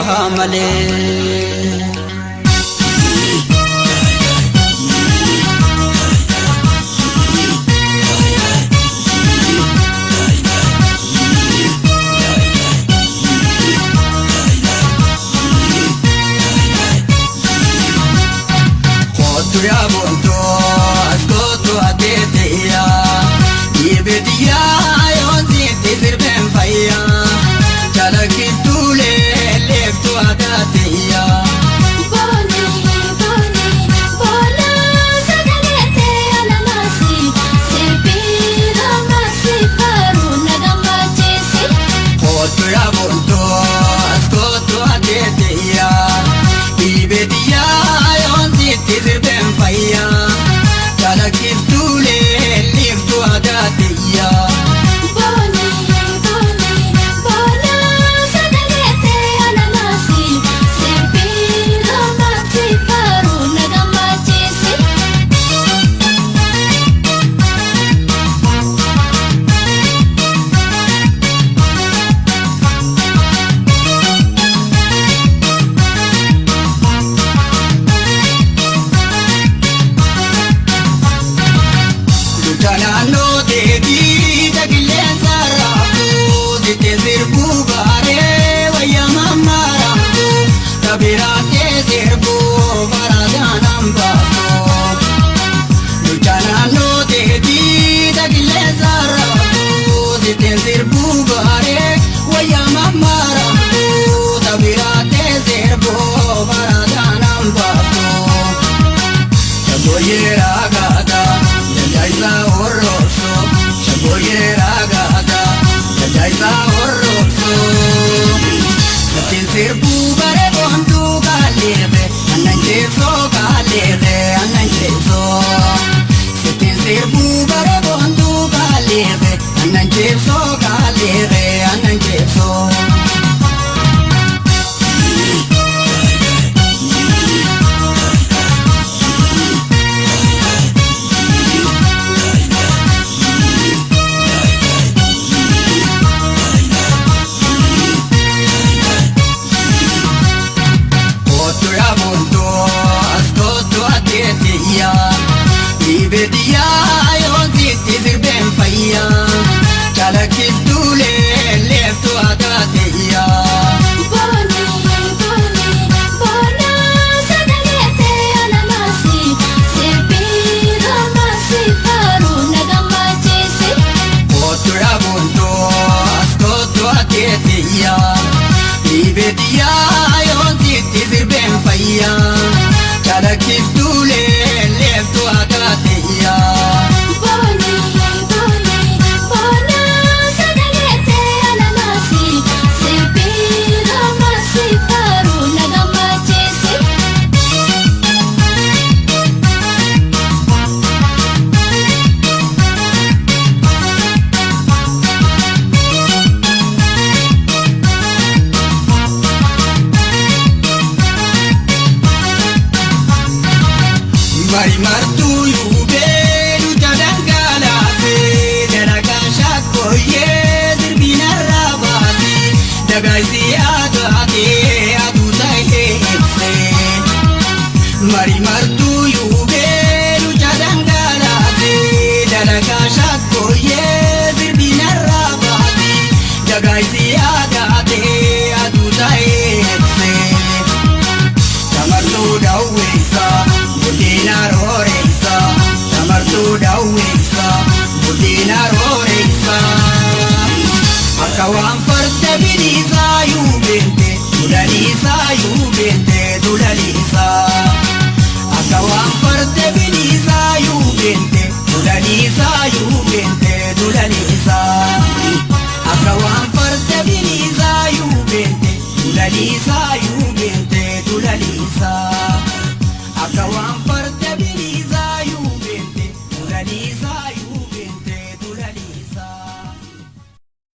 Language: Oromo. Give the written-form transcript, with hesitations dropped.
bahamale. Ya bonto askoto ateteya yebediya yonzi tizirben faya chalakitule leftu adateya boni boni bola sagalete alamasi sepira masi faru nagamachesi hoto ya bonto askoto ateteya yebediya yonzi tizirben faya chalakitule leftu adateya boni boni bola sagalete alamasi sepira masi faru nagamachesi Lutanano devi dagilenza rabu zite zirbu bare waya mamma rabu tabirate zirbu faradanam bato Lutanano devi dagilenza rabu zite zirbu bare waya mamma rabu tabirate zirbu faradanam bato Shaboyera gada Jaisa orroso, shaboyera gada, jaisa orroso. Satin sirbu bare bontu galebe, ananjeso galebe, ananjeso. Satin sirbu bare bontu galebe, ananjeso galebe, ananjeso. Ibediya yonzi tizirben faya chalakitule leftu adateya boni boni bola sagalete alamasi sepira masi faru nagamachesi Hotu ya bonto askoto ateteya Ibediya yonzi tizirben faya chalakitule leftu adateya boni boni bola sagalete alamasi sepira masi faru nagamachesi Mari martu yube luta dangala se dalaga shakoye zirbina rabati dagaisi adate adutaye se Mari martu yube luta dangala se dalaga shakoye zirbina rabati dagaisi adate adutaye se Tamartu dawisa budina roreisa Tamartu dawisa budina roreisa Akawan farta bilisa yubente Dulalisa yubente dulalisa Akawan farta